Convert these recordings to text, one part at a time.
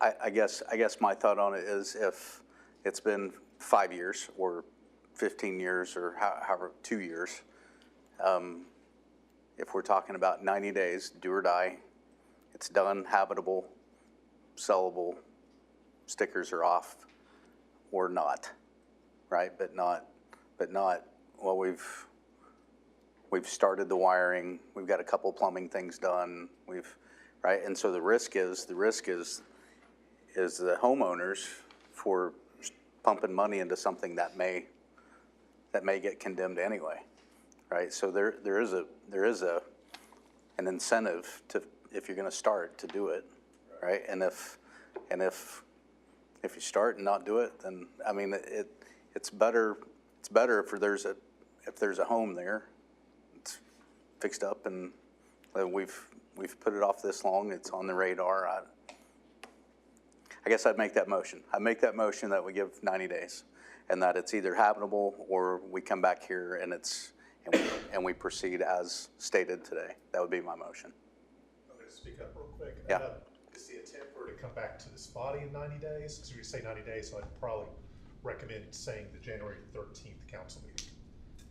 I guess my thought on it is if it's been 5 years or 15 years or however, 2 years, if we're talking about 90 days, do or die, it's done, habitable, sellable, stickers are off or not, right? But not, well, we've started the wiring, we've got a couple plumbing things done, right? And so the risk is the homeowners for pumping money into something that may get condemned anyway, right? So there is an incentive to, if you're going to start, to do it, right? And if you start and not do it, then I mean it's better if there's a home there, it's fixed up, and we've put it off this long, it's on the radar. I guess I'd make that motion. I'd make that motion that we give 90 days, and that it's either habitable or we come back here and we proceed as stated today. That would be my motion. I'm going to speak up real quick. Yeah. Is the intent for it to come back to this body in 90 days? Because we say 90 days, so I'd probably recommend saying the January 13th council meeting,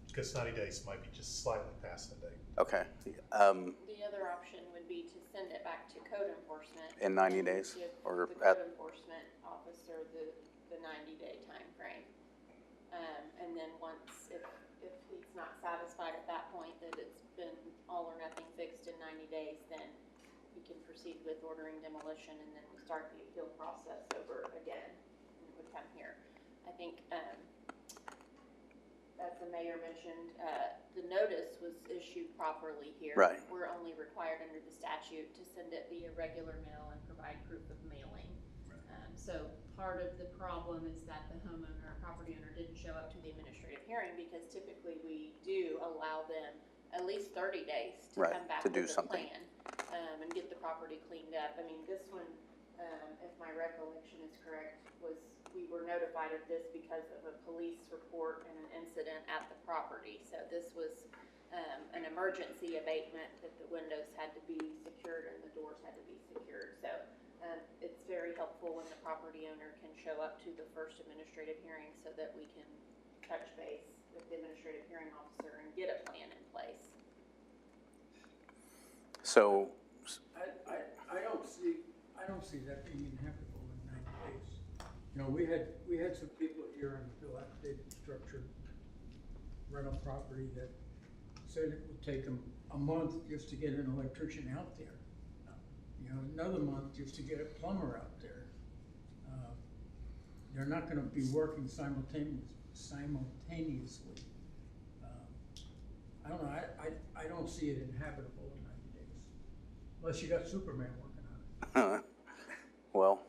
because 90 days might be just slightly past the date. Okay. The other option would be to send it back to code enforcement. In 90 days? Give Or the code enforcement officer the 90-day time frame. And then once, if he's not satisfied at that point that it's been all or nothing fixed in 90 days, then we can proceed with ordering demolition, and then we start the appeal process over again, and it would come here. I think, as the mayor mentioned, the notice was issued properly here. Right. We're only required under the statute to send it via regular mail and provide proof of mailing. So part of the problem is that the homeowner, property owner, didn't show up to the administrative hearing, because typically we do allow them at least 30 days to come back to do with a something. plan and get the property cleaned up. I mean, this one, if my recollection is correct, was we were notified of this because of a police report and an incident at the property. So this was an emergency abatement that the windows had to be secured and the doors had to be secured. So it's very helpful when the property owner can show up to the first administrative hearing, so that we can touch base with the administrative hearing officer and get a plan in place. So I don't see that being inhabitable in 90 days. You know, we had some people here in the dilapidated structure rental property that said it would take them a month just to get an electrician out there. You know, another month just to get a plumber out there. They're not going to be working simultaneously. I don't know. I don't see it inhabitable in 90 days, unless you got Superman working on it. well,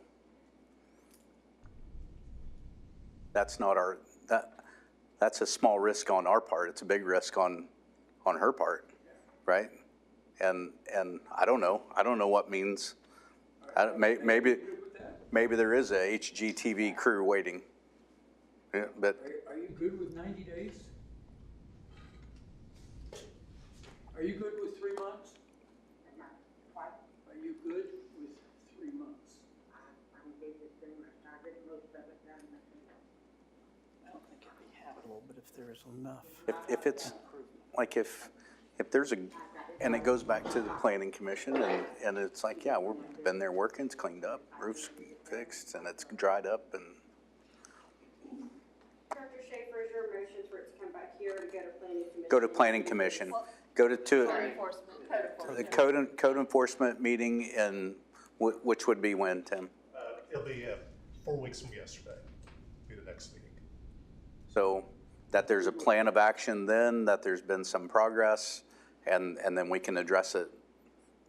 that's not that's a small risk on our part. It's a big risk on her part, right? And I don't know what means. Maybe there is a HGTV crew waiting. Yeah, but Are you good with 90 days? Are you good with 3 months? Are you good with 3 months? I don't think it's pretty much started, most of it done. I don't think it'd be habitable, but if there is enough. if it's like if there's and it goes back to the planning commission, and it's like, yeah, we've been there working, it's cleaned up, roof's fixed, and it's dried up, and Dr. Schaefer, is your motion for it to come back here to go to planning commission, go to Code enforcement. the code enforcement meeting, in which would be when, Tim? It'll be 4 weeks from yesterday, be the next meeting. So that there's a plan of action then, that there's been some progress, and then we can address it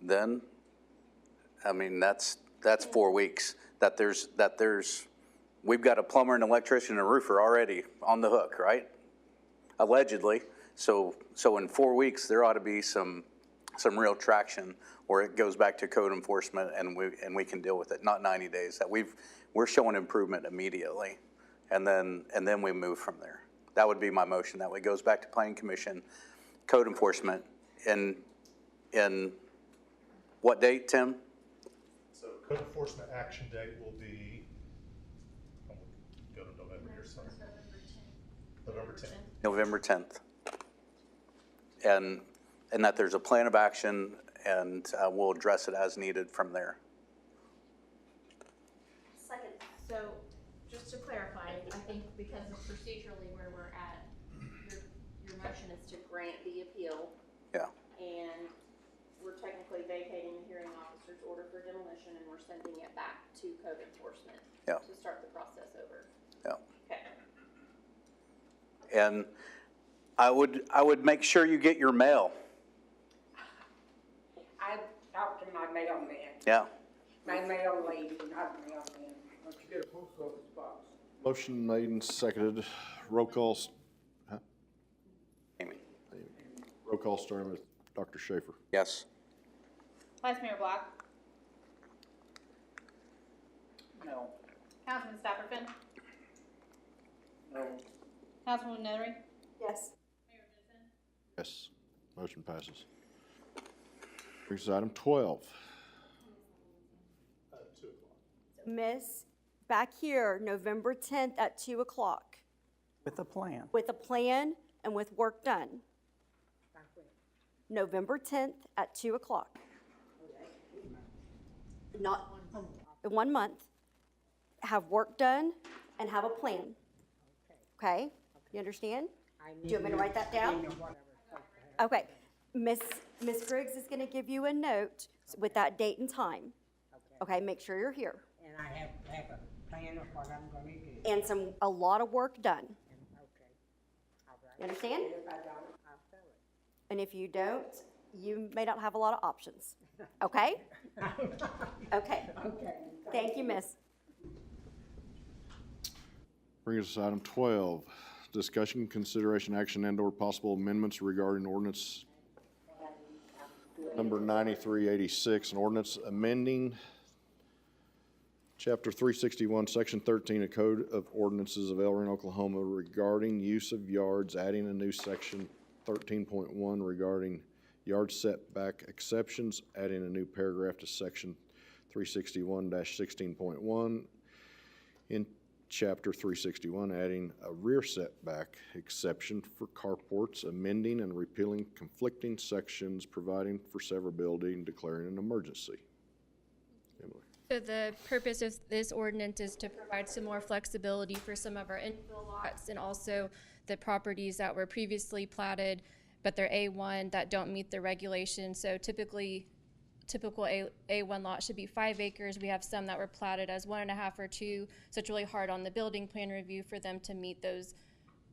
then. I mean, that's 4 weeks. That there's we've got a plumber, an electrician, and a roofer already on the hook, right? Allegedly. So in 4 weeks there ought to be some real traction, where it goes back to code enforcement and we can deal with it. Not 90 days. That we're showing improvement immediately, and then we move from there. That would be my motion. That way it goes back to planning commission, code enforcement, in what date, Tim? So Code enforcement action date will be, I'm gonna go to November here, sorry. November 10th. November 10th. And that there's a plan of action, and we'll address it as needed from there. Second. So, just to clarify, I think because of procedurally where we're at, your motion is to grant the appeal, Yeah, and we're technically vacating the hearing officer's order for demolition, and we're sending it back to code enforcement. Yeah. To start the process over. yeah. Okay. And I would make sure you get your mail. I talked to my mailman, Yeah. my mail lady, not mailman. Why don't you get a post office box? Motion made and seconded. Roll call, Amy? roll call starting with Dr. Schaefer. Yes. Vice Mayor Black, No. Councilman Stapperfin, No. Councilwoman Nethery, Yes. Mayor Jensen, Yes, motion passes. Brings us to item 12. 2 o'clock. Miss, back here, November 10th at 2 o'clock, With a plan. with a plan and with work done. November 10th at 2 o'clock. Not, 1 month, have work done and have a plan. Okay? You understand? Do you want me to write that down? Okay. Miss Griggs is gonna give you a note with that date and time. Okay, make sure you're here. And I have to have a plan of what I'm gonna do. And a lot of work done. Okay. All right. You understand? If I don't, I'll sell it. And if you don't, you may not have a lot of options. Okay? Okay. Okay. Thank you, miss. Brings us to item 12. Discussion, consideration, action, and/or possible amendments regarding ordinance number 9386, an ordinance amending Chapter 361, Section 13 of Code of Ordinances of El Reno, Oklahoma regarding use of yards, adding a new section 13.1 regarding yard setback exceptions, adding a new paragraph to Section 361-16.1. In Chapter 361, adding a rear setback exception for carports, amending and repealing conflicting sections, providing for severability, and declaring an emergency. Emily. So the purpose of this ordinance is to provide some more flexibility for some of our infill lots and also the properties that were previously platted, but they're A1 that don't meet the regulations. So typical A1 lot should be 5 acres. We have some that were platted as 1.5 or 2, so it's really hard on the building plan review for them to meet those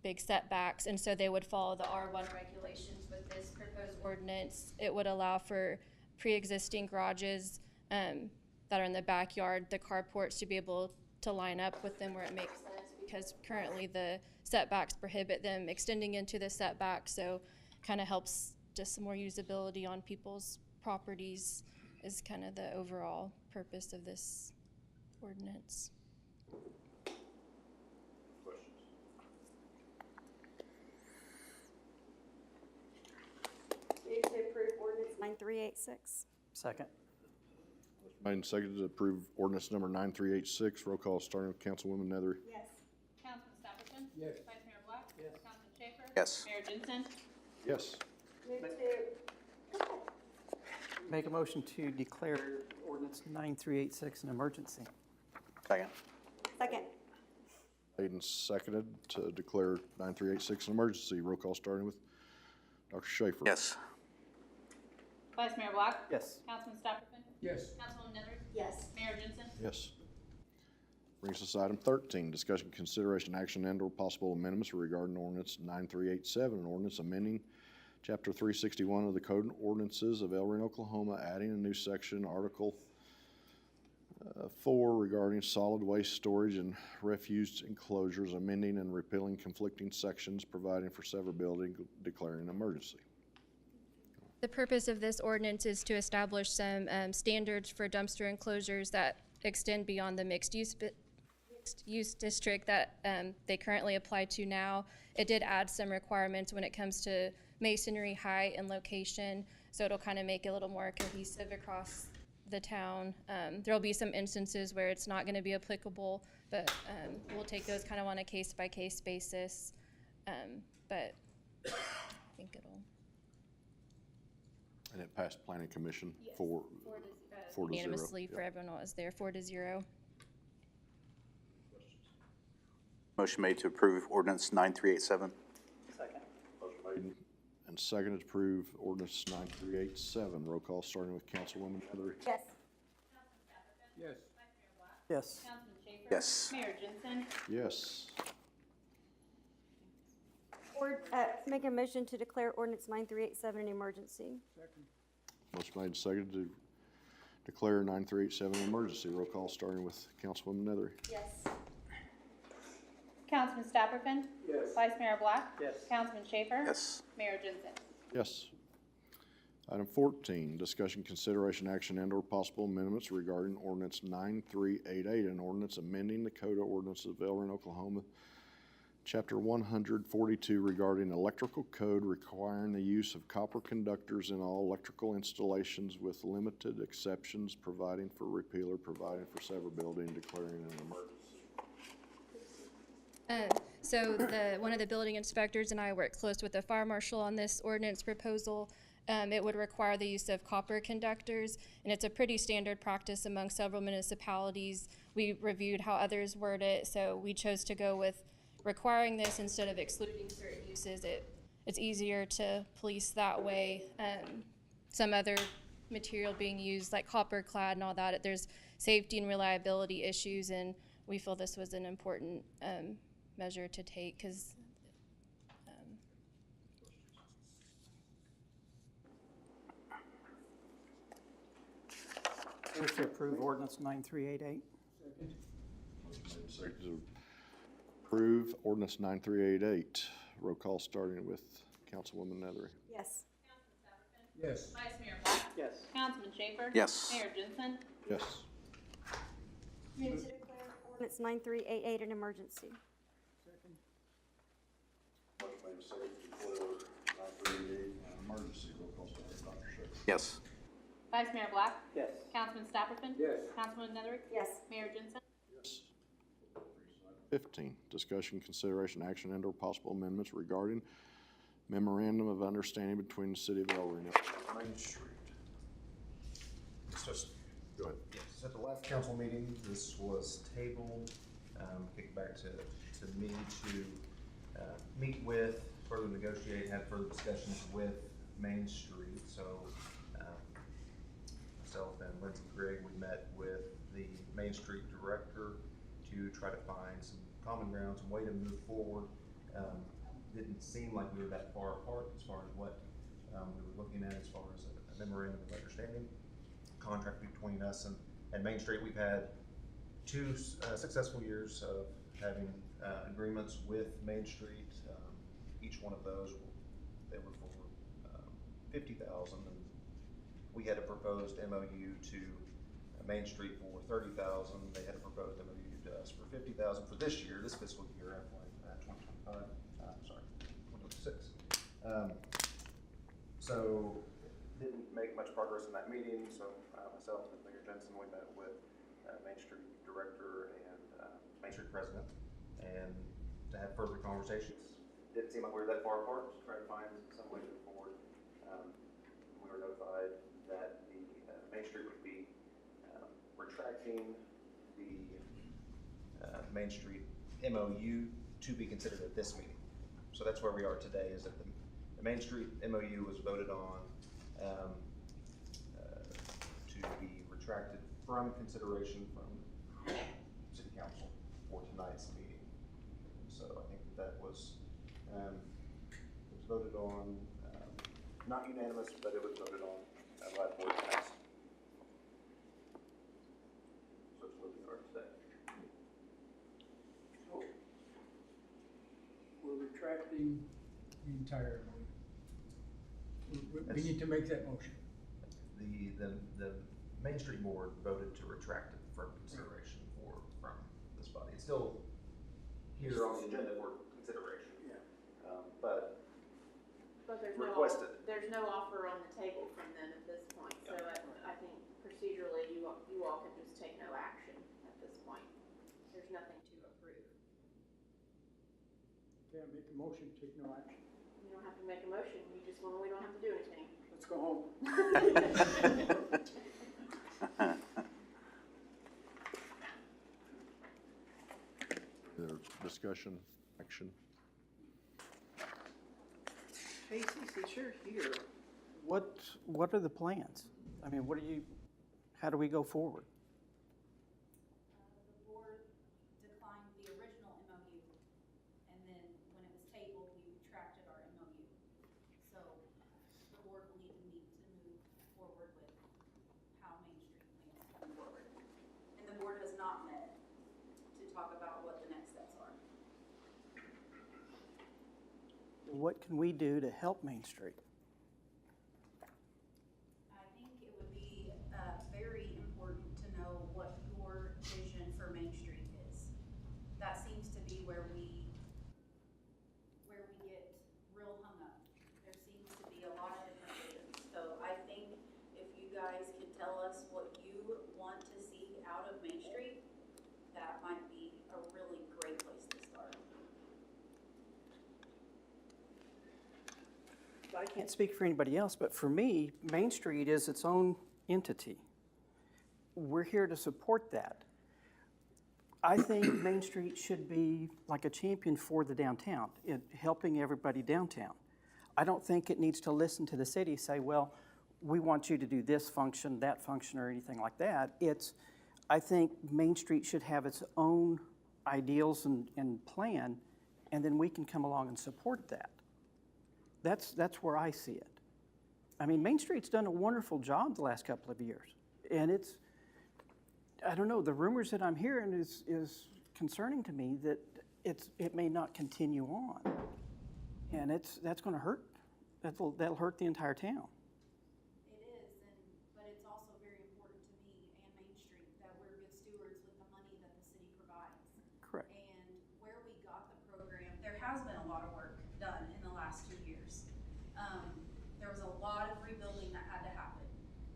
big setbacks. And so they would follow the R1 regulations with this proposed ordinance. It would allow for pre-existing garages that are in the backyard, the carports to be able to line up with them where it makes sense, because currently the setbacks prohibit them extending into the setback. So kind of helps just some more usability on people's properties is kind of the overall purpose of this ordinance. Move to approve ordinance 9386. Second. Made and seconded to approve ordinance number 9386. Roll call starting with Councilwoman Nethery. Yes. Councilman Stapperfin. Yes. Vice Mayor Black. Yes. Councilman Schaefer. Yes. Mayor Jensen. Yes. Move to, Make a motion to declare ordinance 9386 an emergency. Second. second. Made and seconded to declare 9386 an emergency. Roll call starting with Dr. Schaefer. Yes. Vice Mayor Black. Yes. Councilman Stapperfin. Yes. Councilwoman Nethery. Yes. Mayor Jensen. Yes. Brings us to item 13, discussion, consideration, action, and/or possible amendments regarding ordinance 9387, an ordinance amending Chapter 361 of the Code of Ordinances of El Reno, Oklahoma, adding a new section, Article 4 regarding solid waste storage and refuse enclosures, amending and repealing conflicting sections, providing for severability, declaring an emergency. The purpose of this ordinance is to establish some standards for dumpster enclosures that extend beyond the mixed use district that they currently apply to now. It did add some requirements when it comes to masonry, height, and location, so it'll kind of make it a little more cohesive across the town. There'll be some instances where it's not gonna be applicable, but, we'll take those kind of on a case-by-case basis. But I think it'll. And it passed planning commission for, 4 to 0. Unanimously for everyone that was there, 4-0. Motion made to approve ordinance 9387. Second. Motion made and seconded to approve ordinance 9387. Roll call starting with Councilwoman Heatherly. Yes. Yes. Yes. Councilman Schaefer? Yes. Mayor Jensen? Yes. Or, make a motion to declare ordinance 9387 an emergency. Second. Motion made and seconded to declare 9387 an emergency. Roll call starting with Councilwoman Heatherly. Yes. Councilman Stapperfin? Yes. Vice Mayor Black? Yes. Councilman Schaefer? Yes. Mayor Jensen? Yes. Item 14, discussion, consideration, action, and/or possible amendments regarding ordinance 9388, an ordinance amending the Code of Ordinances of Elrin, Oklahoma, Chapter 142 regarding electrical code requiring the use of copper conductors in all electrical installations with limited exceptions, providing for repealer, providing for severability, and declaring an emergency. So one of the building inspectors and I work close with the fire marshal on this ordinance proposal. It would require the use of copper conductors, and it's a pretty standard practice among several municipalities. We reviewed how others word it, so we chose to go with requiring this instead of excluding certain uses. It's easier to police that way. Some other material being used, like copper clad and all that, there's safety and reliability issues, and we feel this was an important measure to take, because Move to approve ordinance 9388. Motion made and seconded to approve ordinance 9388. Roll call starting with Councilwoman Heatherly. Yes. Yes. Vice Mayor Black? Yes. Councilman Schaefer? Yes. Mayor Jensen? Yes. Move to declare ordinance 9388 an emergency. Second. Motion made and seconded to declare 9388 an emergency. Roll call starting with Dr. Schaefer. Yes. Vice Mayor Black? Yes. Councilman Stapperfin? Yes. Councilman Netherrick? Yes. Mayor Jensen? Yes. 15, discussion, consideration, action, and/or possible amendments regarding memorandum of understanding between the city of El Reno and Main Street. So, Go ahead. yes, at the last council meeting, this was tabled, kicked back to me to meet with, further negotiate, have further discussions with Main Street. So myself and Lindsey Grigg, we met with the Main Street director to try to find some common ground, some way to move forward. Didn't seem like we were that far apart as far as what we were looking at as far as a memorandum of understanding, contract between us and Main Street. We've had 2 successful years of having agreements with Main Street. Each one of those, they were for $50,000, and we had a proposed MOU to Main Street for $30,000. They had a proposed MOU to us for $50,000 for this year, this fiscal year, FY 2025. 2026. So didn't make much progress in that meeting. So myself and Mayor Jensen, we met with Main Street director and Main Street president, and to have further conversations. Didn't seem like we were that far apart. Just trying to find some way to move forward. We were notified that the Main Street would be retracting the Main Street MOU to be considered at this meeting. So that's where we are today, is that the Main Street MOU was voted on to be retracted from consideration from City Council for tonight's meeting. So I think that was voted on, not unanimous, but it was voted on by the board passed. So it's where we are today. We're retracting the entire motion. We need to make that motion. The Main Street Board voted to retract it from consideration from this body. It's still here on the agenda for consideration. Yeah. But But requested. there's no offer on the table from them at this point, so I think procedurally, you all can just take no action at this point. There's nothing to approve. Okay, I make a motion, take no action. You don't have to make a motion, we don't have to do anything. Let's go home. Discussion, action. Casey, since you're here, what are the plans? I mean, how do we go forward? The board declined the original MOU, and then when it was tabled, we retracted our MOU. So the board will need to meet to move forward with how Main Street plans to move forward. And the board has not met to talk about what the next steps are. What can we do to help Main Street? I think it would be very important to know what your vision for Main Street is. That seems to be where we get real hung up. There seems to be a lot of different visions. So I think if you guys could tell us what you want to see out of Main Street, that might be a really great place to start. I can't speak for anybody else, but for me, Main Street is its own entity. We're here to support that. I think Main Street should be like a champion for the downtown, helping everybody downtown. I don't think it needs to listen to the city, say, well, we want you to do this function, that function, or anything like that. I think Main Street should have its own ideals and plan, and then we can come along and support that. That's where I see it. I mean, Main Street's done a wonderful job the last couple of years. And I don't know, the rumors that I'm hearing is concerning to me that it may not continue on. And that's gonna hurt, that'll hurt the entire town. It is, but it's also very important to me and Main Street that we're good stewards with the money that the city provides. Correct. And where we got the program, there has been a lot of work done in the last 2 years. There was a lot of rebuilding that had to happen.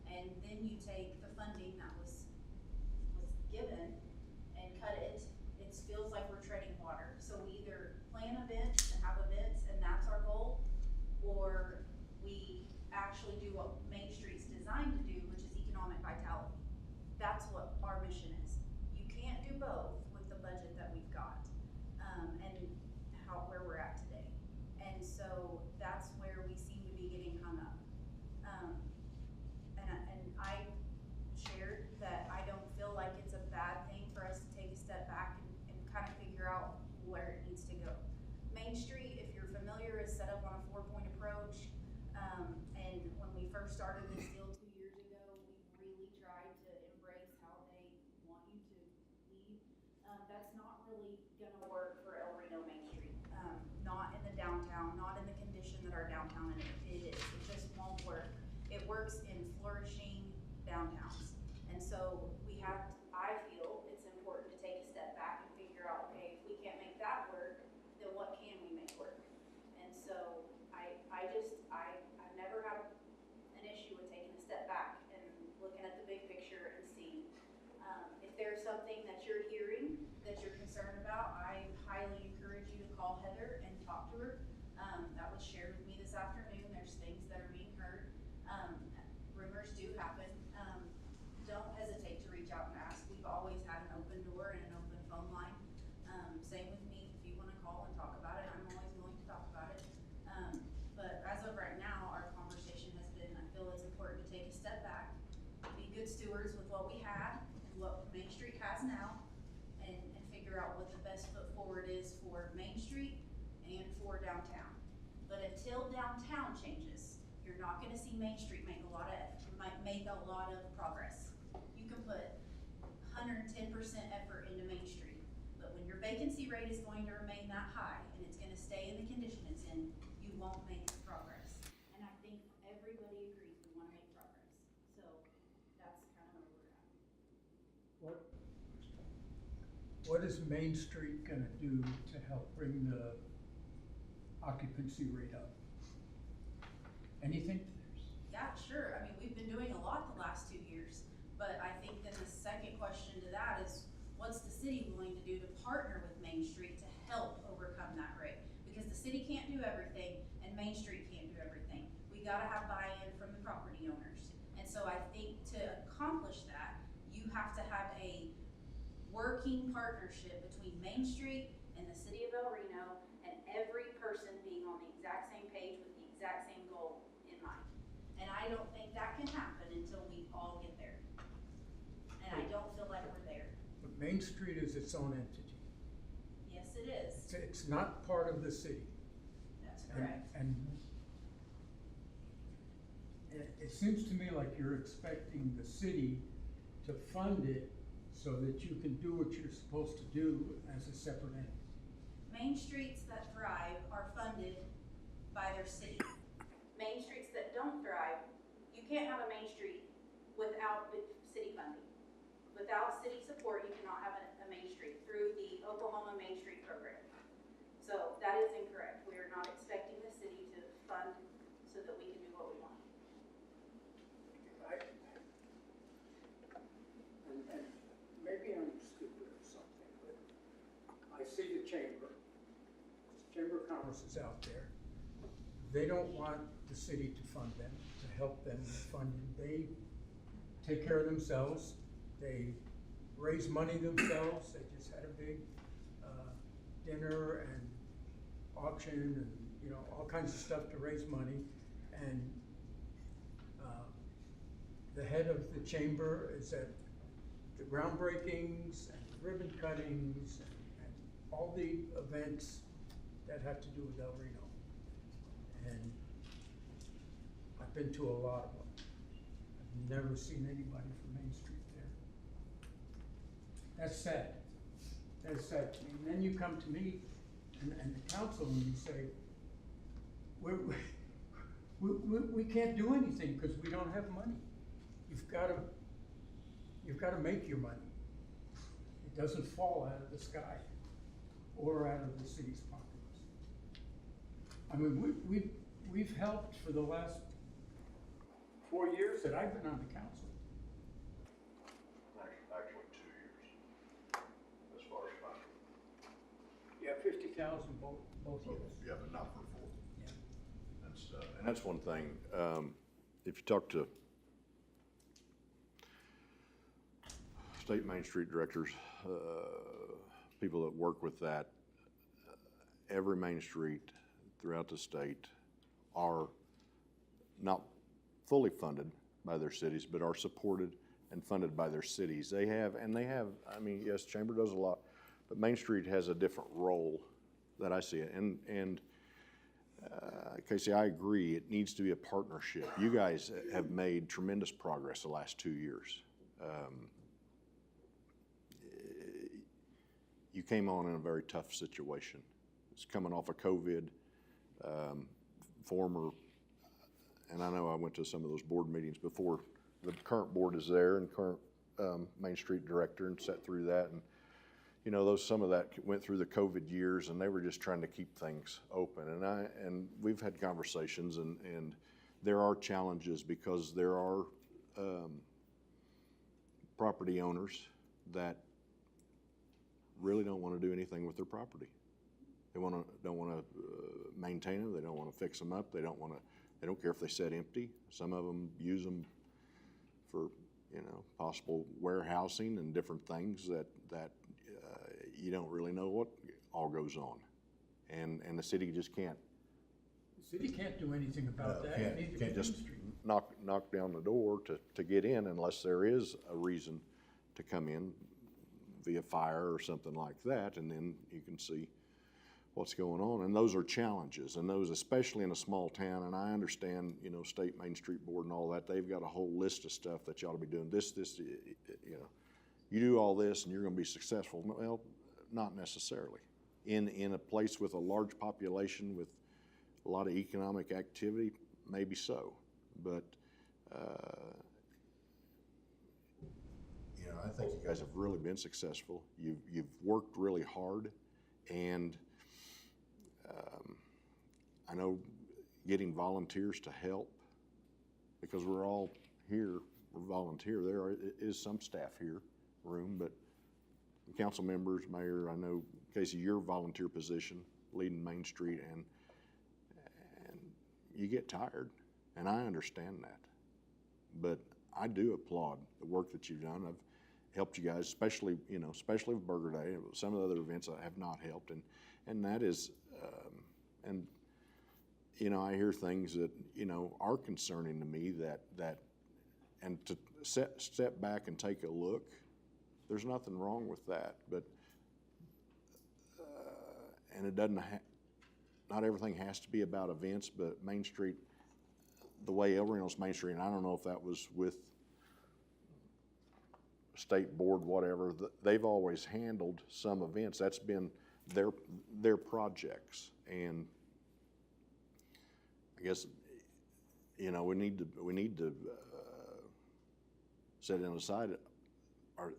And then you take the funding that was given and cut it feels like we're treading water. So we either plan events and have events and that's our goal, or we actually do what Main Street's designed to do, which is economic vitality. That's what our mission is. You can't do both with the budget that we've got, and where we're at today. And so that's where we seem to be getting hung up. And I shared that I don't feel like it's a bad thing for us to take a step back and kind of figure out where it needs to go. Main Street, if you're familiar, is set up on a 4-point approach. And when we first started this deal 2 years ago, we really tried to embrace how they want you to lead. That's not really gonna work for El Reno Main Street. Not in the downtown, not in the condition that our downtown it is. It just won't work. It works in flourishing downtowns. And so I feel it's important to take a step back and figure out, okay, if we can't make that work, then what can we make work? And so I've never had an issue with taking a step back and looking at the big picture and seeing. If there's something that you're hearing that you're concerned about, I highly encourage you to call Heather and talk to her. That was shared with me this afternoon. There's things that are being heard. Rumors do happen. Don't hesitate to reach out and ask. We've always had an open door and an open phone line. Same with me. If you want to call and talk about it, I'm always willing to talk about it. But as of right now, our conversation has been, I feel it's important to take a step back, be good stewards with what we had and what Main Street has now, and figure out what the best foot forward is for Main Street and for downtown. But until downtown changes, you're not gonna see Main Street make a lot of progress. You can put 110% effort into Main Street, but when your vacancy rate is going to remain that high and it's gonna stay in the condition it's in, you won't make progress. And I think everybody agrees we wanna make progress. So that's kind of where we're at. What is Main Street gonna do to help bring the occupancy rate up? Anything? Yeah, sure. I mean, we've been doing a lot the last 2 years. But I think then the second question to that is, what's the city willing to do to partner with Main Street to help overcome that rate? Because the city can't do everything and Main Street can't do everything. We gotta have buy-in from the property owners. And so I think to accomplish that, you have to have a working partnership between Main Street and the city of El Reno, and every person being on the exact same page with the exact same goal in mind. And I don't think that can happen until we all get there. And I don't feel like we're there. But Main Street is its own entity. Yes, it is. It's not part of the city. That's And- correct. And it seems to me like you're expecting the city to fund it so that you can do what you're supposed to do as a separate entity. Main streets that thrive are funded by their city. Main streets that don't thrive, you can't have a main street without city funding. Without city support, you cannot have a main street through the Oklahoma Main Street Program. So that is incorrect. We are not expecting the city to fund so that we can do what we want. And maybe I'm stupid or something, but I see the Chamber. Chamber of Commerce is out there. They don't want the city to fund them, to help them with funding. They take care of themselves. They raise money themselves. They just had a big dinner and auction and, you know, all kinds of stuff to raise money. And the head of the chamber is at the groundbreakings and ribbon cuttings and all the events that have to do with El Reno. And I've been to a lot of them. I've never seen anybody from Main Street there. That's sad. That's sad. And then you come to me and the council and you say, we can't do anything because we don't have money. You've got to make your money. It doesn't fall out of the sky or out of the city's pockets. I mean, we've helped for the last 4 years that I've been on the council. Actually, 2 years, as far as funding. Yeah, 50,000 both years. Yeah, but not for full. Yeah. And that's one thing, if you talk to state Main Street directors, people that work with that, every Main Street throughout the state are not fully funded by their cities, but are supported and funded by their cities. They have, I mean, yes, Chamber does a lot, but Main Street has a different role that I see it. And Casey, I agree, it needs to be a partnership. You guys have made tremendous progress the last 2 years. You came on in a very tough situation. It's coming off of COVID, and I know I went to some of those board meetings before the current board is there and current Main Street director and sat through that. And, you know, some of that went through the COVID years and they were just trying to keep things open. And we've had conversations and there are challenges because there are property owners that really don't want to do anything with their property. They don't want to maintain them. They don't want to fix them up. They don't care if they sit empty. Some of them use them for, you know, possible warehousing and different things that you don't really know what all goes on. And the city just can't. The city can't do anything about that. It needs to be Can't just Main Street. knock down the door to get in unless there is a reason to come in via fire or something like that, and then you can see what's going on. And those are challenges, and those, especially in a small town, and I understand, you know, State Main Street Board and all that, they've got a whole list of stuff that you ought to be doing. This, you know, you do all this and you're gonna be successful. Well, not necessarily. In a place with a large population, with a lot of economic activity, maybe so. But, you know, I think you guys have really been successful. You've worked really hard, and I know getting volunteers to help, because we're all here or volunteer. There is some staff here, room, but council members, mayor, I know, Casey, your volunteer position, leading Main Street, and you get tired, and I understand that. But I do applaud the work that you've done. I've helped you guys, especially with Burger Day. Some of the other events I have not helped, and that is, and I hear things that are concerning to me. And to step back and take a look, there's nothing wrong with that. But and it doesn't. Not everything has to be about events, but Main Street, the way El Reno's Main Street, and I don't know if that was with state board, whatever, they've always handled some events. That's been their projects, and I guess we need to set it aside.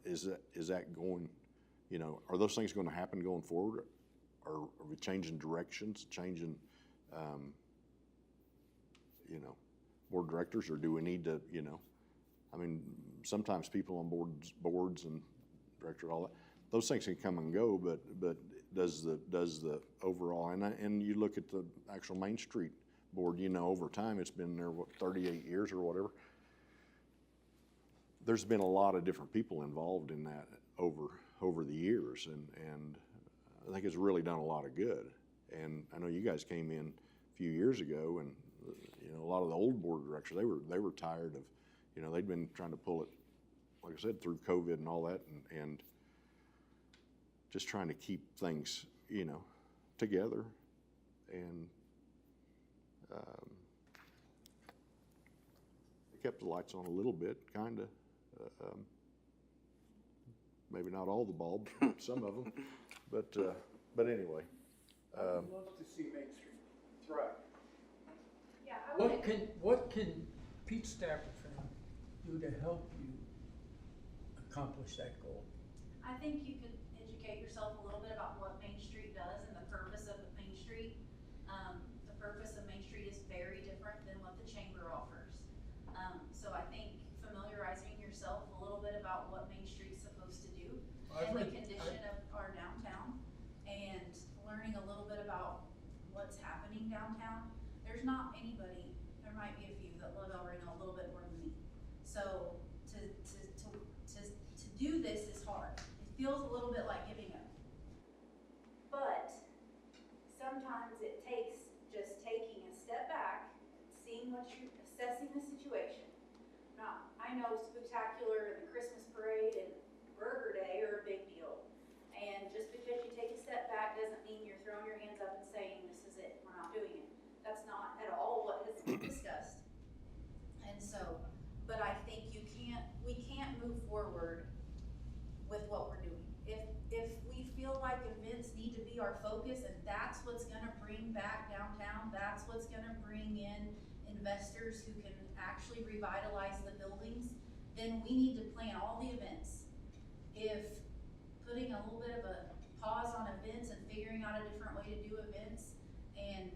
Is that going? Are those things going to happen going forward? Or are we changing directions, changing, board directors, or do we need to, sometimes people on boards and directors, all that, those things can come and go, but does the overall, and you look at the actual Main Street board, over time, it's been there, 38 years or whatever. There's been a lot of different people involved in that over the years, and I think it's really done a lot of good. And I know you guys came in a few years ago, and a lot of the old board directors, they were tired of, they'd been trying to pull it, like I said, through COVID and all that, and just trying to keep things, together. And they kept the lights on a little bit, kind of. Maybe not all the bulbs, some of them. But anyway. I'd love to see Main Street thrive. Yeah, I would. What can Pete Stapleton do to help you accomplish that goal? I think you could educate yourself a little bit about what Main Street does and the purpose of Main Street. The purpose of Main Street is very different than what the chamber offers. So I think familiarizing yourself a little bit about what Main Street's supposed to do and the condition of our downtown, and learning a little bit about what's happening downtown. There's not anybody, there might be a few that love El Reno a little bit more than me. So to do this is hard. It feels a little bit like giving up. But sometimes it takes just taking a step back, seeing what you're assessing the situation. Now, I know Spooktacular and the Christmas parade and Burger Day are a big deal. And just because you take a step back doesn't mean you're throwing your hands up and saying, this is it, we're not doing it. That's not at all what has been discussed. And so, but I think we can't move forward with what we're doing. If we feel like events need to be our focus and that's what's gonna bring back downtown, that's what's gonna bring in investors who can actually revitalize the buildings, then we need to plan all the events. If putting a little bit of a pause on events and figuring out a different way to do events and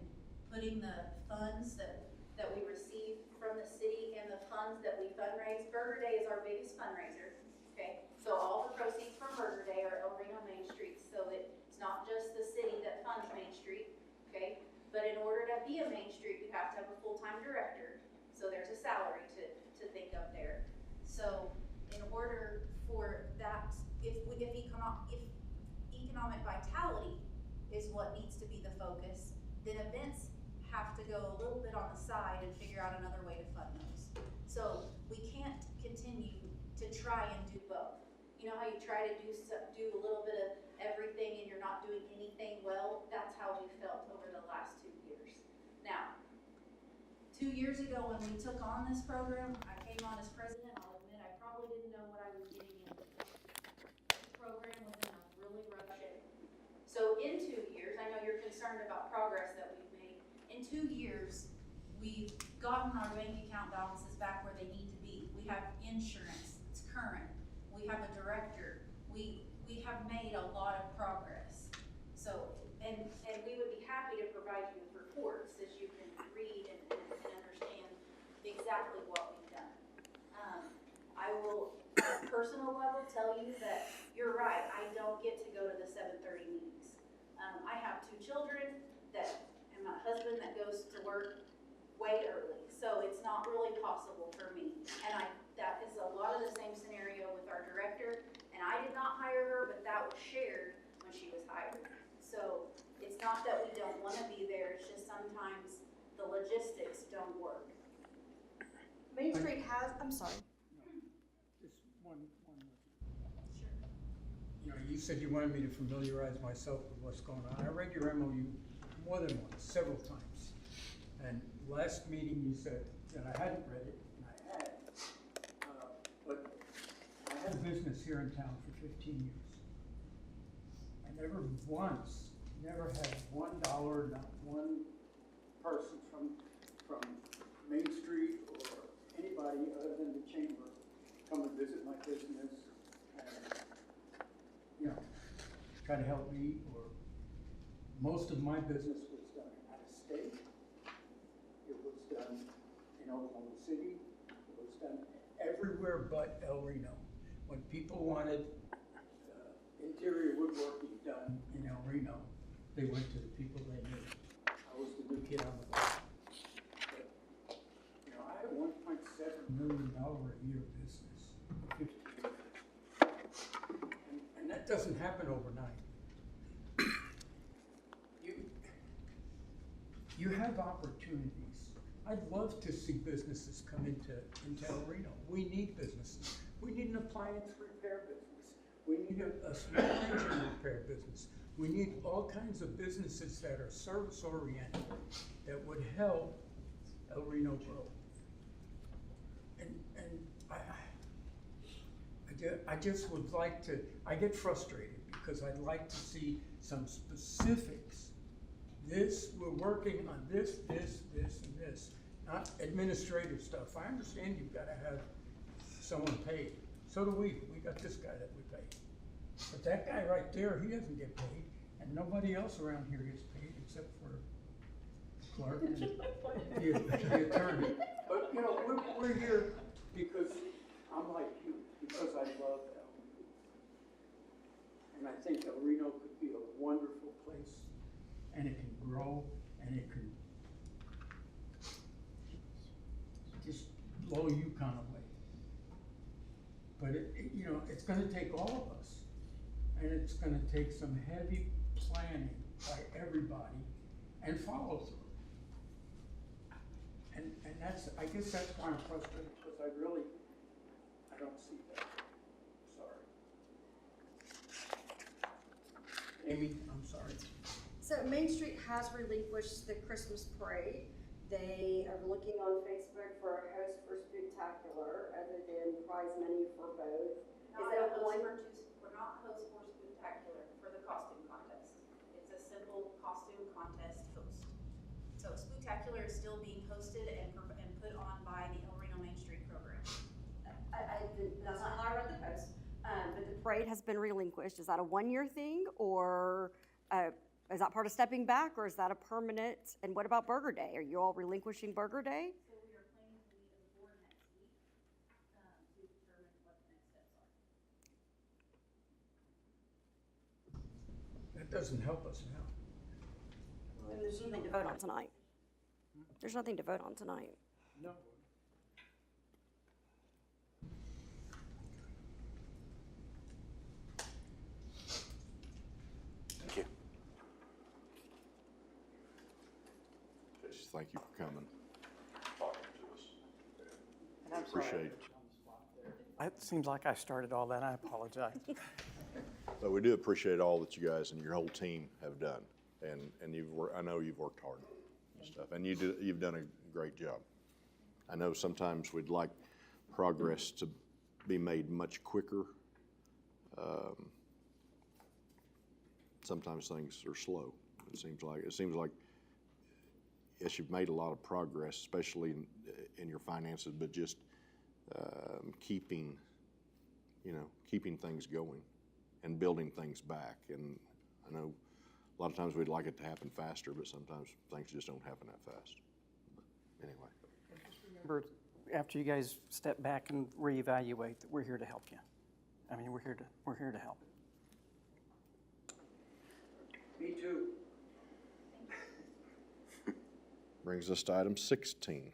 putting the funds that we receive from the city and the funds that we fundraise. Burger Day is our biggest fundraiser, okay? So all the proceeds from Burger Day are El Reno Main Street, so that it's not just the city that funds Main Street, okay? But in order to be a Main Street, you have to have a full-time director. So there's a salary to think of there. So in order for that, if economic vitality is what needs to be the focus, then events have to go a little bit on the side and figure out another way to fund those. So we can't continue to try and do both. You know how you try to do a little bit of everything and you're not doing anything well? That's how we felt over the last 2 years. Now, 2 years ago when we took on this program, I came on as president. I'll admit I probably didn't know what I was getting into. The program was in a really rough shape. So in 2 years, I know you're concerned about progress that we've made. In 2 years, we've gotten our bank account balances back where they need to be. We have insurance, it's current. We have a director. We have made a lot of progress. So, and we would be happy to provide you with reports that you can read and understand exactly what we've done. personal level tell you that you're right, I don't get to go to the 7:30 meetings. I have 2 children and my husband that goes to work way early, so it's not really possible for me. And that is a lot of the same scenario with our director, and I did not hire her, but that was shared when she was hired. So it's not that we don't wanna be there, it's just sometimes the logistics don't work. Main Street has, I'm sorry. Just one. You know, you said you wanted me to familiarize myself with what's going on. I read your MOU more than once, several times. And last meeting you said that I hadn't read it, and I had. But I had a business here in town for 15 years. I never had $1, not one person from Main Street or anybody other than the chamber come and visit my business and, you know, try to help me. Or most of my business was done out of state. It was done in Oklahoma City. It was done everywhere but El Reno. When people wanted interior woodworking done in El Reno, they went to the people they knew. I was the new kid on the block. But, you know, I had a $1.7 million a year business for 15 years. And that doesn't happen overnight. You have opportunities. I'd love to see businesses come into El Reno. We need businesses. We need an appliance repair business. We need a small engine repair business. We need all kinds of businesses that are service oriented that would help El Reno grow. And I just would like to, I get frustrated because I'd like to see some specifics. We're working on this, and this, not administrative stuff. I understand you've gotta have someone paid. So do we. We got this guy that we pay. But that guy right there, he doesn't get paid, and nobody else around here gets paid except for Clark and the attorney. But, you know, we're here because I'm like you, because I love El Reno. And I think El Reno could be a wonderful place, and it can grow, and it can just blow you kind of away. But you know, it's gonna take all of us, and it's gonna take some heavy planning by everybody and follow through. And I guess that's why I'm frustrated, because I don't see that. Sorry. Amy, I'm sorry. So Main Street has relinquished the Christmas parade. They are looking on Facebook for a host for Spooktacular, other than prize money for both. We're not host for Spooktacular for the costume contest. It's a simple costume contest host. So Spooktacular is still being hosted and put on by the El Reno Main Street program. That's not how I read the post. But the parade has been relinquished. Is that a one-year thing, or is that part of stepping back, or is that a permanent? And what about Burger Day? Are you all relinquishing Burger Day? So we are planning to meet as a board next week to determine what the next steps are. That doesn't help us now. And there's nothing to vote on tonight. There's nothing to vote on tonight. No. Thank you. Thank you for coming. And I'm sorry. Appreciate it. It seems like I started all that. I apologize. But we do appreciate all that you guys and your whole team have done. And I know you've worked hard and stuff, and you've done a great job. I know sometimes we'd like progress to be made much quicker. Sometimes things are slow. It seems like yes, you've made a lot of progress, especially in your finances, but just keeping things going and building things back. And I know a lot of times we'd like it to happen faster, but sometimes things just don't happen that fast. But anyway. Remember, after you guys step back and reevaluate, that we're here to help you. I mean, we're here to help. Me too. Brings us to item 16.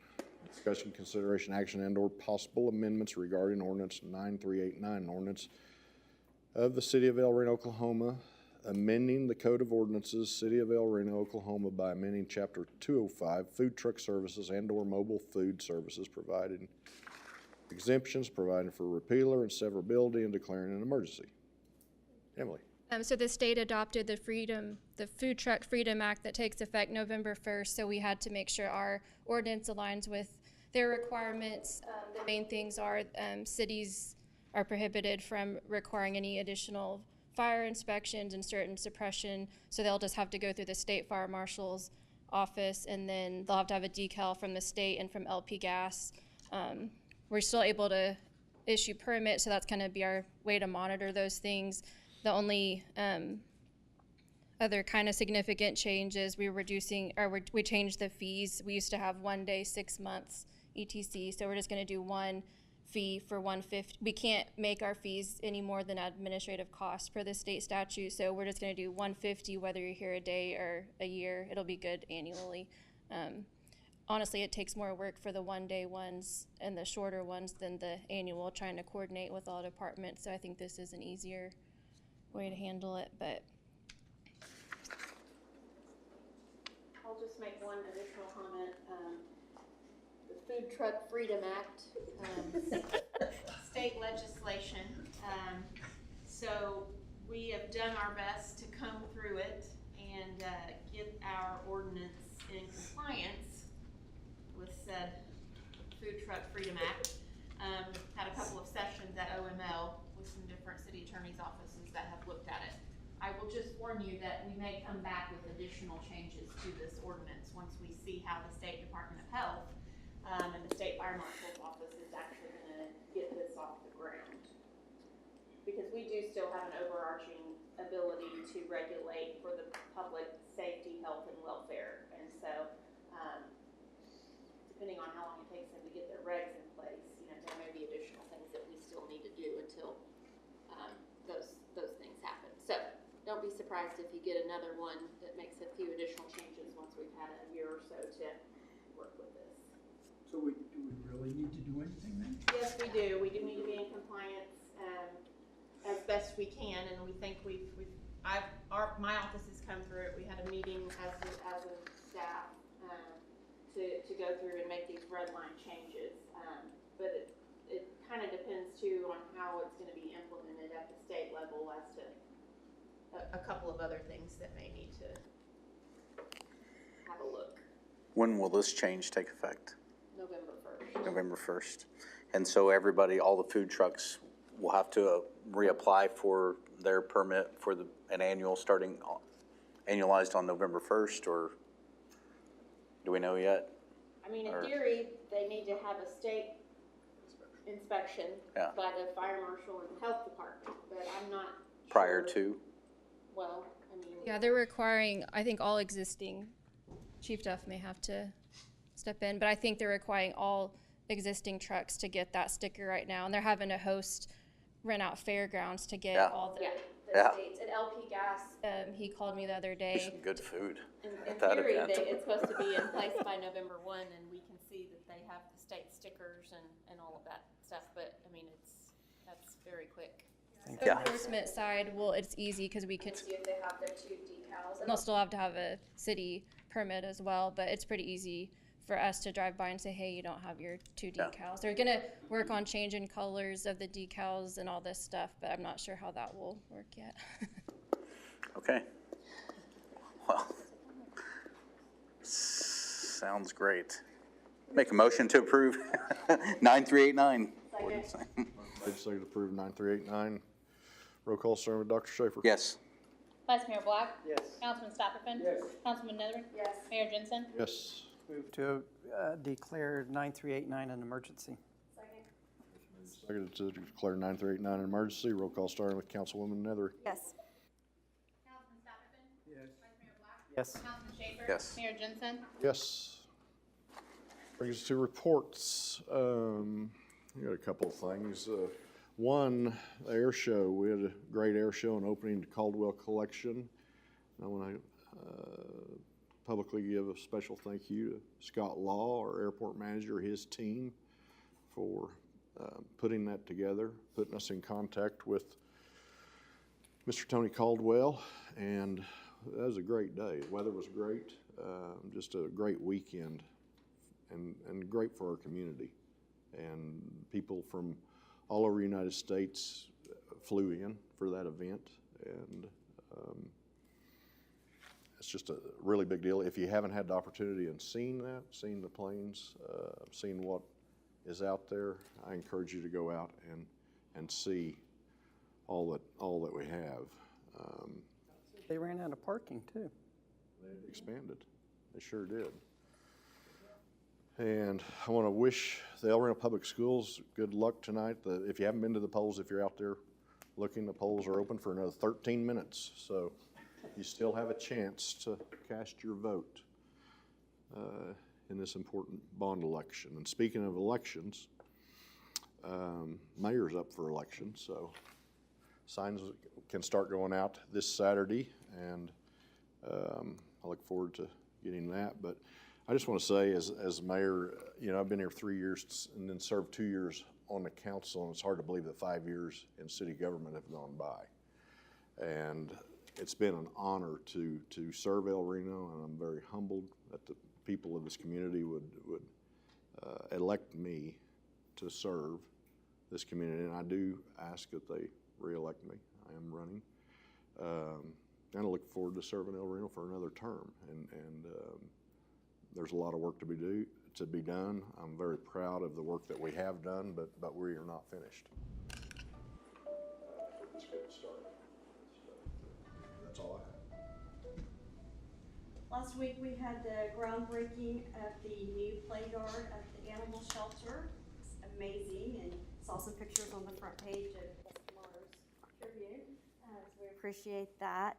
Discussion, consideration, action, and/or possible amendments regarding ordinance 9389, ordinance of the City of El Reno, Oklahoma, amending the Code of Ordinances, City of El Reno, Oklahoma by amending Chapter 205, Food Truck Services and/or Mobile Food Services, providing exemptions, providing for repealer and severability, and declaring an emergency. Emily? So the state adopted the Food Truck Freedom Act that takes effect November 1st, so we had to make sure our ordinance aligns with their requirements. The main things are cities are prohibited from requiring any additional fire inspections and certain suppression, so they'll just have to go through the state fire marshal's office, and then they'll have to have a decal from the state and from LP Gas. We're still able to issue permits, so that's gonna be our way to monitor those things. The only other kind of significant change is we changed the fees. We used to have 1 day, 6 months, ETC, so we're just gonna do one fee for 150. We can't make our fees any more than administrative costs per the state statute, so we're just gonna do 150 whether you're here a day or a year. It'll be good annually. Honestly, it takes more work for the 1 day ones and the shorter ones than the annual, trying to coordinate with all departments, so I think this is an easier way to handle it, but I'll just make one additional comment. The Food Truck Freedom Act, state legislation. So we have done our best to comb through it and get our ordinance in compliance with said Food Truck Freedom Act. Had a couple of sessions at OML with some different city attorneys' offices that have looked at it. I will just warn you that we may come back with additional changes to this ordinance once we see how the State Department of Health and the State Fire Marshal's office is actually gonna get this off the ground. Because we do still have an overarching ability to regulate for the public safety, health, and welfare. And so, depending on how long it takes them to get their regs in place, you know, there may be additional things that we still need to do until those things happen. So don't be surprised if you get another one that makes a few additional changes once we've had a year or so to work with this. So do we really need to do anything then? Yes, we do. We do need to be in compliance as best we can, and we think my office has come through it. We had a meeting as a staff to go through and make these red line changes. But it kind of depends too on how it's going to be implemented at the state level as to a couple of other things that may need to have a look. When will this change take effect? November 1st. November 1st. And so everybody, all the food trucks will have to reapply for their permit for an annual annualized on November 1st, or do we know yet? I mean, in Or- theory, they need to have a state inspection Yeah. by the fire marshal and health department, but I'm not Prior sure. to? Well, I mean. yeah, they're requiring, I think all existing, Chief Duff may have to step in, but I think they're requiring all existing trucks to get that sticker right now, and they're having to rent out fairgrounds to get Yeah. all the Yeah. states. At LP Gas, he called me the other There's day. some good food In at that theory, event. it's supposed to be in place by November 1, and we can see that they have the state stickers and all of that stuff, but, I mean, that's very quick. The Yeah. enforcement side, well, it's easy because we can see if they have their 2 decals, and they'll still have to have a city permit as well, but it's pretty easy for us to drive by and say, hey, you don't have your 2 Yeah. decals. They're gonna work on changing colors of the decals and all this stuff, but I'm not sure how that will work yet. Okay. Well, sounds great. Make a motion to approve 9389. Legislature to approve 9389. Roll call, starting with Dr. Schaefer. Yes. Vice Mayor Black? Yes. Councilman Stopperfeld? Yes. Councilman Nethery? Yes. Mayor Jensen? Yes. Move to declare 9389 an emergency. Seconded to declare 9389 an emergency. Roll call, starting with Councilwoman Nethery. Yes. Councilman Stopperfield? Yes. Vice Mayor Black? Yes. Councilman Schaefer? Yes. Mayor Jensen? Yes. Brings us to reports. We got a couple of things. One, the air show. We had a great air show and opening to Caldwell Collection. I want to publicly give a special thank you to Scott Law, our airport manager, his team, for putting that together, putting us in contact with Mr. Tony Caldwell, and that was a great day. The weather was great, just a great weekend, and great for our community. And people from all over the United States flew in for that event, and it's just a really big deal. If you haven't had the opportunity and seen the planes, seen what is out there, I encourage you to go out and see all that we have. They ran out of parking too. They expanded. They sure did. And I want to wish the El Reno Public Schools good luck tonight. If you haven't been to the polls, if you're out there looking, the polls are open for another 13 minutes. So you still have a chance to cast your vote in this important bond election. And speaking of elections, mayor's up for election, so signs can start going out this Saturday, and I look forward to getting that. But I just want to say, as mayor, I've been here 3 years and then served 2 years on the council, and it's hard to believe that 5 years in city government have gone by. And it's been an honor to serve El Reno, and I'm very humbled that the people of this community would elect me to serve this community. And I do ask that they re-elect me. I am running. And I look forward to serving El Reno for another term. And there's a lot of work to be done. I'm very proud of the work that we have done, but we are not finished. Let's get started. That's all I have. Last week, we had the groundbreaking of the new play yard at the animal shelter. It's amazing, and saw some pictures on the front page of tomorrow's Tribune, so we appreciate that.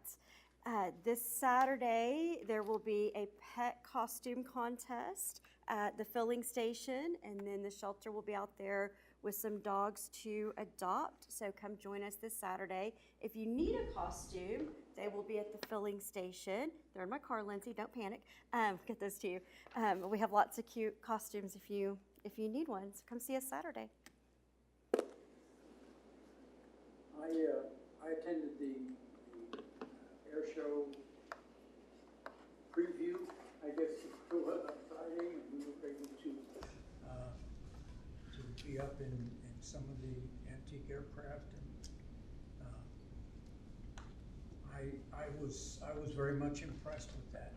This Saturday, there will be a pet costume contest at the filling station, and then the shelter will be out there with some dogs to adopt. So come join us this Saturday. If you need a costume, they will be at the filling station. They're in my car, Lindsay, don't panic. Get those to you. We have lots of cute costumes if you need one. So come see us Saturday. I attended the air show preview, I guess, on Friday, and we were able to be up in some of the antique aircraft, and I was very much impressed with that.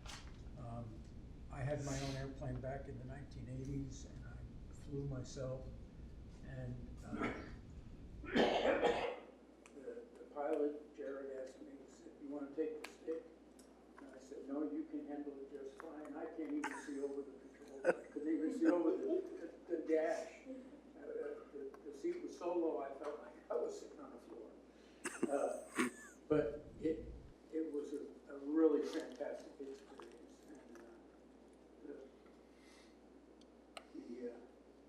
I had my own airplane back in the 1980s, and I flew myself, and the pilot, Jared, asked me, he said, "You want to take the stick?" And I said, "No, you can handle it just fine. I can't even see over the control. I couldn't even see over the dash. The seat was so low, I felt like I was sitting on the floor." But it was a really fantastic experience, and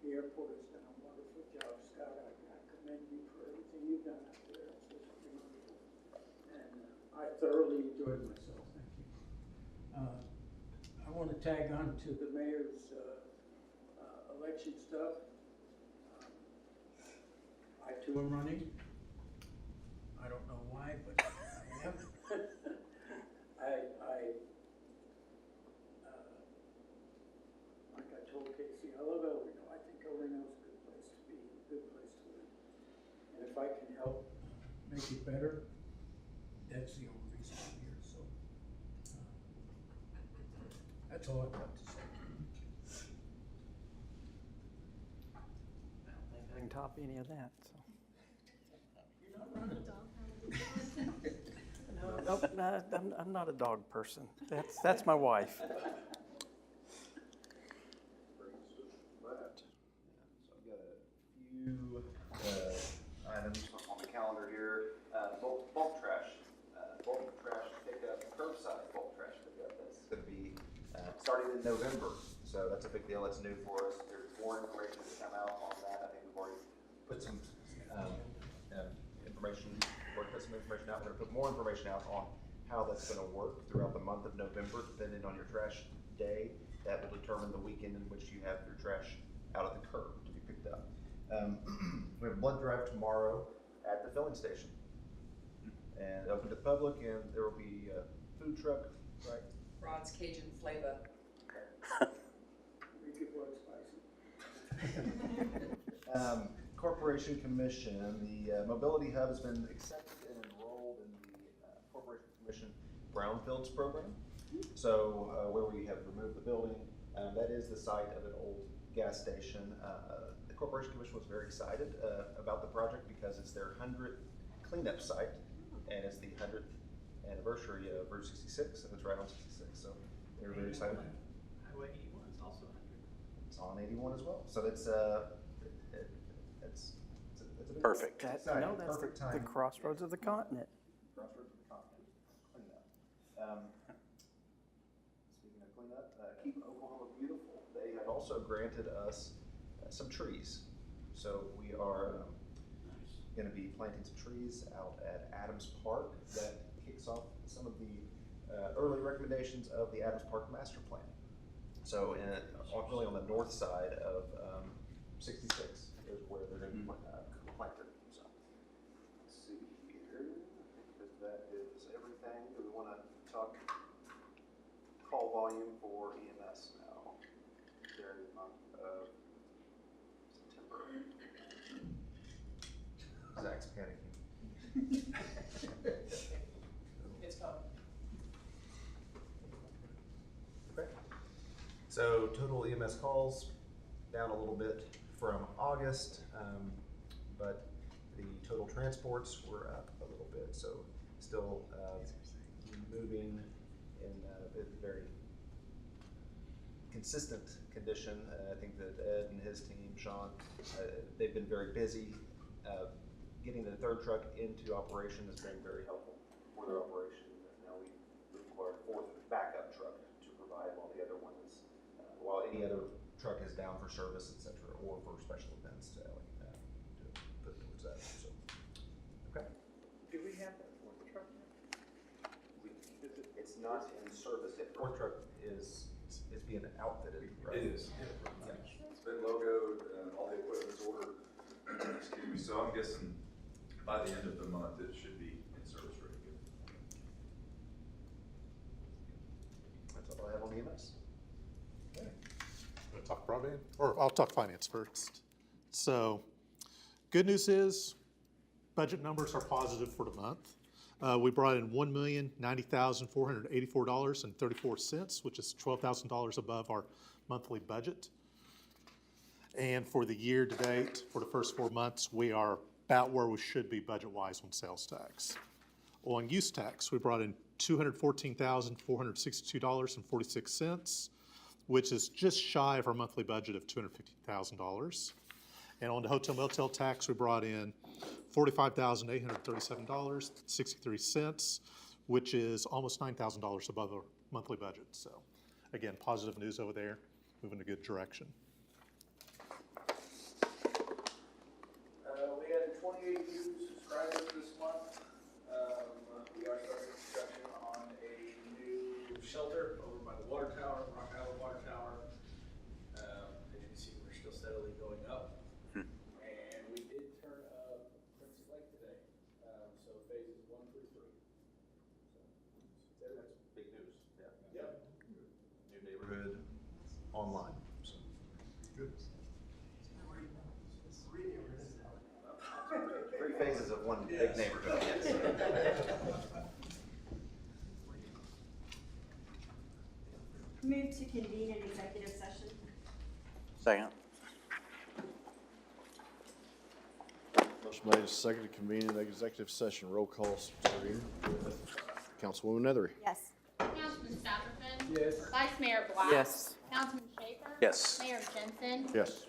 the airport has done a wonderful job. Scott, I commend you for everything you've done out there. It's just wonderful, and I thoroughly enjoyed myself. Thank you. I want to tag on to the mayor's election stuff. I too am running. I don't know why, but I am. Like I told Casey, I love El Reno. I think El Reno is a good place to be, a good place to live. And if I can help make it better, that's the only reason I'm here. So that's all I've got to say. I don't think I can top any of that, so. You're not running. Nope, no, I'm not a dog person. That's my wife. So I've got a few items on the calendar here. Bulk trash pickup, curbside bulk trash pickup. That's going to be starting in November. So that's a big deal. That's new for us. There's more information to come out on that. I think we've already put some information, we're gonna put some information out, we're gonna put more information out on how that's gonna work throughout the month of November, depending on your trash day. That will determine the weekend in which you have your trash out at the curb to be picked up. We have a blood drive tomorrow at the filling station. And open to the public, and there will be a food truck, right? Rod's Cajun flavor. Make it look spicy. Corporation Commission, the Mobility Hub has been accepted and enrolled in the Corporation Commission Brownfields program. So where we have removed the building, that is the site of an old gas station. The Corporation Commission was very excited about the project because it's their 100th cleanup site, and it's the 100th anniversary of Route 66, and it's right on 66. So they were very excited. Highway 81 is also 100. It's on 81 as well. So it's a big Perfect. That, exciting, no, that's perfect the time. crossroads of the continent. Crossroads of the continent. Cleanup. Speaking of cleanup, Keep Oklahoma Beautiful. They have also granted us some trees. So we are going to be planting some trees out at Adams Park. That kicks off some of the early recommendations of the Adams Park Master Plan. So really on the north side of 66 is where they're going to be planted. So let's see here. If that is everything, do we want to talk call volume for EMS now during the month of September? Zach's panicking. It's coming. Okay. So total EMS calls down a little bit from August, but the total transports were up a little bit. So still moving in a very consistent condition. I think that Ed and his team, Sean, they've been very busy. Getting the third truck into operation has been very helpful for their operation. Now we require a fourth backup truck to provide while the other one is, while any other truck is down for service, et cetera, or for special events to put towards that. So, okay. Do we have that fourth truck yet? It's not in service yet. Fourth truck is being outfitted, right? It is. Yeah. It's been logoed, all the equipment's ordered. Excuse me. So I'm guessing by the end of the month, it should be in service ready. That's all I have on EMS. Okay. Want to talk broadband? Or I'll talk finance first. So, good news is, budget numbers are positive for the month. We brought in $1,090,484.34, which is $12,000 above our monthly budget. And for the year to date, for the first 4 months, we are about where we should be budget-wise on sales tax. On use tax, we brought in $214,462.46, which is just shy of our monthly budget of $250,000. And on the hotel motel tax, we brought in $45,837.63, which is almost $9,000 above our monthly budget. So again, positive news over there, moving in a good direction. We had 28 new subscribers this month. We are starting construction on a new shelter over by the water tower, Rock Island Water Tower. As you can see, we're still steadily going up. And we did turn up Prince Lake today. So phases 1 through 3. So That's big news. Yeah. Yep. New neighborhood online. So. Good. 3 phases of one big neighborhood, yes. Move to convene an executive session. Second. Motion made and seconded to convene an executive session. Roll call starting with Councilwoman Nethery. Yes. Councilman Stopperfin. Yes. Vice Mayor Black. Yes. Councilman Schaefer. Yes. Mayor Jensen. Yes.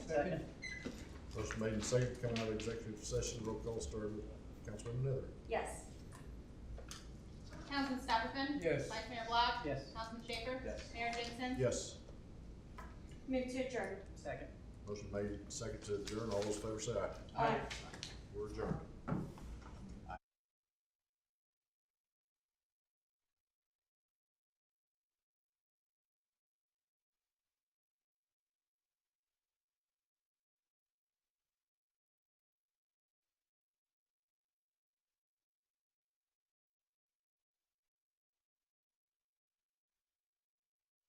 Second. Motion made and seconded, coming out of executive session, roll call started with Councilwoman Nether. Yes. Councilman Stopperfin. Yes. Vice Mayor Block. Yes. Councilman Schaefer. Yes. Mayor Dixon. Yes. Move to adjourn. Second. Motion made, second to adjourn, all those in favor say aye. Aye.